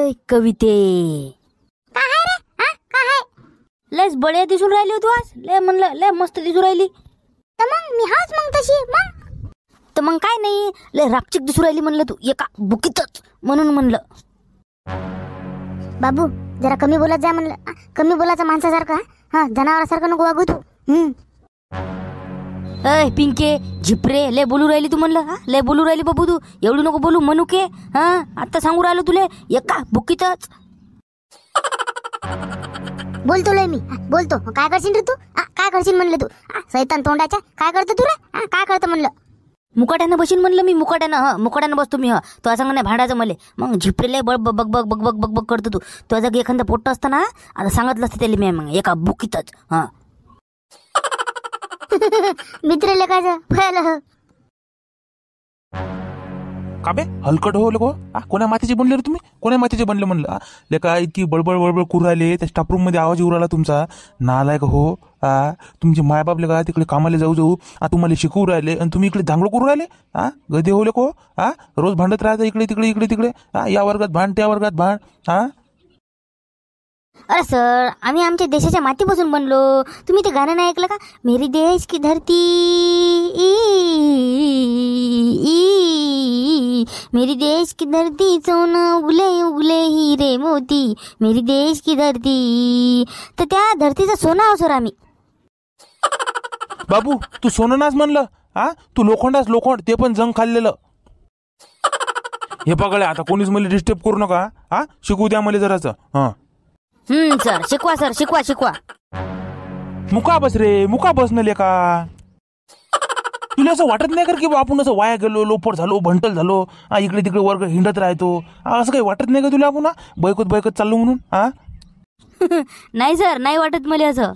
अय कविते, काय आहे रे? हा काय आहे? लयच बढिया दिसून राहिली हो तू आज. लय म्हणलं लय मस्त दिसून राहिली. तर मग मी हाच मग तशी मग. तर मग काय नाही, लय रापचिक दिसून राहिली म्हणलं तू एका बुकीतच, म्हणून म्हणलं. बाबू जरा कमी बोलत जा म्हणलं. कमी बोलायचं माणसासारखं. हा जनावरासारखं नको वागू तू. अय पिंके झिपरे, लय बोलू राहिली तू म्हणलं. हा लय बोलू राहिली बाबू तू. एवढी नको बोलू म्हणू के. हा आता सांगू राहिलो तुले एका बुकीतच. बोलतो लय मी. बोलतो. काय करशील रे तू? काय करशील म्हणलं तू? सैतान तोंडाच्या काय करतो तू रे? काय करतो म्हणलं? मुकाट्यानं बशीन म्हणलं मी. मुकाट्यानं बसतो मी. तो सांग नाही भांडायचं मला. मग झिपरेले बग बग बग बग बग बग बग करतो तू. तो जग एखादा पोट्ट असतं ना, आता सांगितलं असतं त्याला मी मग एका बुकीतच. हा मित्र लेकायचं फळलं का बे हलकट हो लोक. कोण्या मातीचे बनले रे तुम्ही? कोण्या मातीचे बनले म्हणलं? लेका इतकी बळबळ बळबळ करू राहिले. त्या स्टाफ रूम मध्ये आवाज येऊ राहिला तुमचा. नालायक हो. तुमचे मायबाप लेका तिकडे कामाला जाऊ जाऊ तुम्हाला शिकवू राहिले आणि तुम्ही इकडे धांगडं करू राहिले. गधे हो लोक. रोज भांडत राहता इकडे तिकडे इकडे तिकडे. या वर्गात भांड त्या वर्गात भांड. अरे सर, आम्ही आमच्या देशाच्या मातीपासून बनलो. तुम्ही ते गाणं नाही ऐकलं का? मेरी देश की धरती, मेरी देश की धरती, सोनं उगले उगले हिरे मोती, मेरी देश की धरती. तर त्या धरतीचं सोनं आहो सर आम्ही. बाबू तू सोनं नाच म्हणलं. तू लोखंडास लोखंड, ते पण जंग खाल्लेलं. हे पकडे आता कोणीच मला डिस्टर्ब करू नका. शिकू द्या मला जराचं. सर शिकवा, सर शिकवा. मुका बस रे, मुका बस न लेका. तुला असं वाटत नाही कर की आपण असं वाया गेलो, लोपट झालो, भंटल झालो, इकडे तिकडे वर्ग हिंडत राहतो. असं काही वाटत नाही का तुला? आपण बैकत चाललो म्हणून. नाही सर, नाही वाटत मला असं.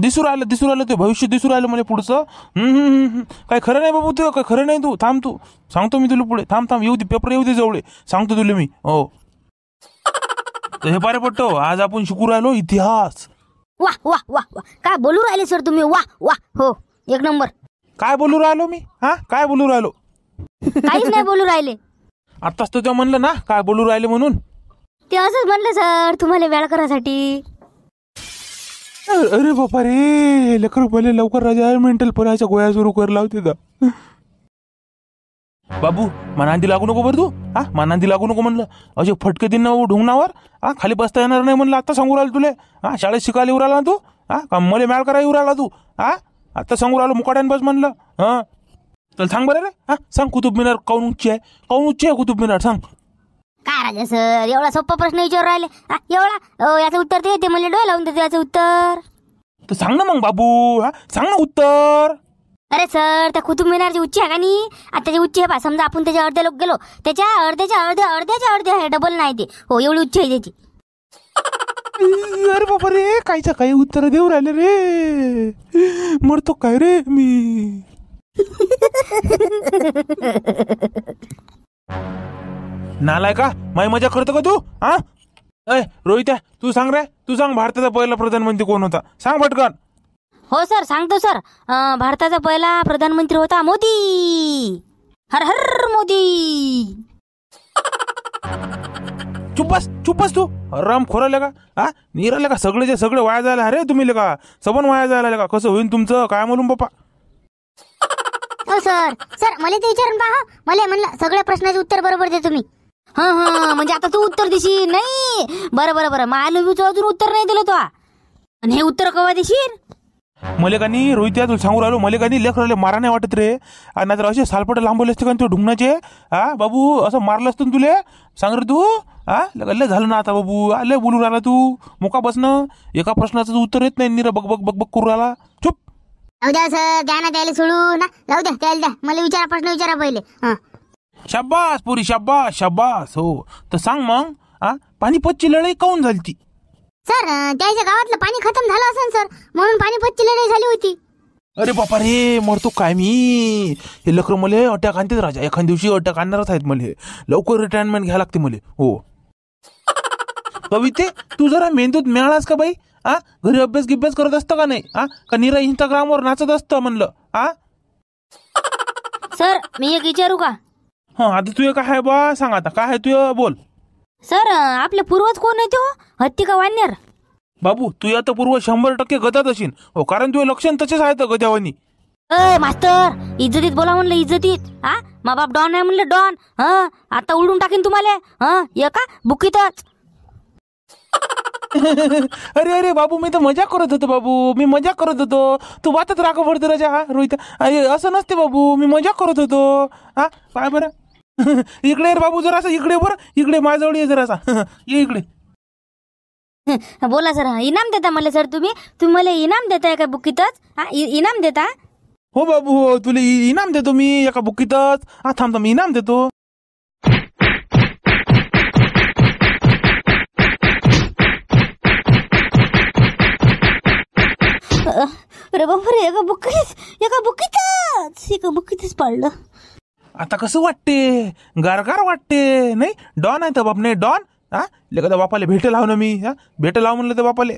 दिसू राहिलं ते भविष्य दिसू राहिलं मला पुढचं. काय खरं नाही बाबू, तू काय खरं नाही. तू थांब, तू सांगतो मी तुला पुढे. थांब येऊ दे, पेपर येऊ दे जवळ, सांगतो तुला मी. हो हे पारे पट्टो, आज आपण शिकू राहिलो इतिहास. वाह वाह वाह वाह, काय बोलू राहिले सर तुम्ही? वाह वाह, हो एक नंबर. काय बोलू राहिलो मी? काय बोलू राहिलो? काहीच नाही बोलू राहिले. आताच तो तेव्हा म्हणलं ना काय बोलू राहिले म्हणून. ते असंच म्हणलं सर तुम्हाला वेळ करासाठी. अरे बापा रे, लेकर पहिले लवकर राजा मेंटल पराच्या गोळ्या सुरू कर लावते का बाबू? मनांदी लागू नको बरं तू. मनांदी लागू नको म्हणलं. असे फटके दिन ढुंगणावर खाली बसता येणार नाही म्हणलं. आता सांगू राहिलो तुले. शाळेत शिकायला येऊ राहिला ना तू. का मला मॅळ करायला येऊ राहिला तू? आता सांगू राहिलो मुकाट्यान बस म्हणलं. चल सांग बरं रे. सांग कुतुब मिनार काऊन उच्च आहे? कुतुब मिनार सांग. काय राजा सर, एवढा सोपा प्रश्न विचारू राहिले. एवढा याचं उत्तर ते मला डोळे लावून देते याचं उत्तर. तर सांग ना मग बाबू. सांग ना उत्तर. अरे सर, त्या कुतुब मिनारची उच्ची आहे का नाही? आता त्याची उच्ची आहे. समजा आपण त्याच्या अर्धे लोक गेलो, त्याच्या अर्ध्याच्या अर्धे आहे, डबल नाही ते. हो एवढी उच्ची आहे त्याची. अरे बाबा रे, काहीच्या काही उत्तर देऊ राहिले रे. मरतो काय रे मी. नालाय का माई मजा करतो का तू? रोहित्या तू सांग रे. तू सांग भारताचा पहिला प्रधानमंत्री कोण होता? सांग पटकन. हो सर सांगतो सर. भारताचा पहिला प्रधानमंत्री होता मोदी. हर हर मोदी. चुप्पस तू राम खोराले का? निराले का सगळेचे सगळे वाया जायला? अरे तुम्ही लेका सबन वाया जायला का? कसं होईल तुमचं काय मालूम बाप्पा. हो सर मला ते विचारून पहा. मला म्हणलं सगळ्या प्रश्नाचे उत्तर बरोबर दे तुम्ही. म्हणजे आता तू उत्तर देशील नाही? बरं मालूमीचं अजून उत्तर नाही दिलं तो. आणि हे उत्तर केव्हा देशील? मले का नाही रोहित्या, तुला सांगू राहिलो, मले का नाही लेख राहिले मारा नाही वाटत रे. नाही तर असे सालपट लांबवले असते का ते ढुंगणाचे. बाबू असं मारलं असतं ना तुले. सांग रे तू. लय झालं ना आता बाबू. लय बोलू राहिला तू. मुका बसणं. एका प्रश्नाचं उत्तर येत नाही. निरा बग बग बग बग करू राहिला. चुप. जाऊ द्या सर, द्या ना त्याला सोडू ना. जाऊ द्या त्याला द्या. मला प्रश्न विचारा पहिले. शाबास पुरी, शाबास. हो तर सांग मग, पानिपतची लढाई काऊन झाली ती? सर त्याच्या गावातलं पाणी खतम झालं असेल सर, म्हणून पानिपतची लढाई झाली होती. अरे बापा रे, मरतो काय मी. हे लकर मले अटॅक आणते राजा. एखाद दिवशी अटॅक आणणारच आहेत मले. लवकर रिटायरमेंट घ्यायला लागते मले. हो कविते, तू जरा मेंदूत मिळालास का बाई? घरी अभ्यास करत असतं का नाही? का निरा इंस्टाग्रामवर नाचत असतं म्हणलं? सर मी एक विचारू का? आता तू काय आहे बा? सांग आता काय आहे तू, बोल. सर आपले पूर्वज कोण आहे तो हत्ती का वानर? बाबू तू आता पूर्व 100% गदात असेल हो, कारण तुझे लक्षण तसेच आहेत गजावानी. अय मास्तर इज्जतीत बोला म्हणलं, इज्जतीत. हा मा बाप डॉन आहे म्हणलं, डॉन. आता उडून टाकीन तुम्हाला. एका बुकीतच. अरे अरे बाबू, मी तर मजाक करत होतो बाबू, मी मजाक करत होतो. तू बातच राखा पडतो राजा. हा रोहित, अरे असं नसते बाबू, मी मजाक करत होतो. हा काय बरं. इकडे ये रे बाबू, जरासा इकडे बरं, इकडे माझ्याजवळ ये जरासा. ये इकडे. बोला सर. इनाम देता मला सर? तुम्ही मला इनाम देताय का बुकीतच? इनाम देता? हो बाबू हो, तुला इनाम देतो मी एका बुकीतच. हा थांब थांब, इनाम देतो. अरे बापरे, एका बुकीतच पाडलं. आता कसं वाटते? गारगार वाटते नाही? डॉन आहे तर बाप नाही डॉन. हा लेका बापाले भेट लाव ना मी. हा भेट लाव म्हणलं तर बापाले.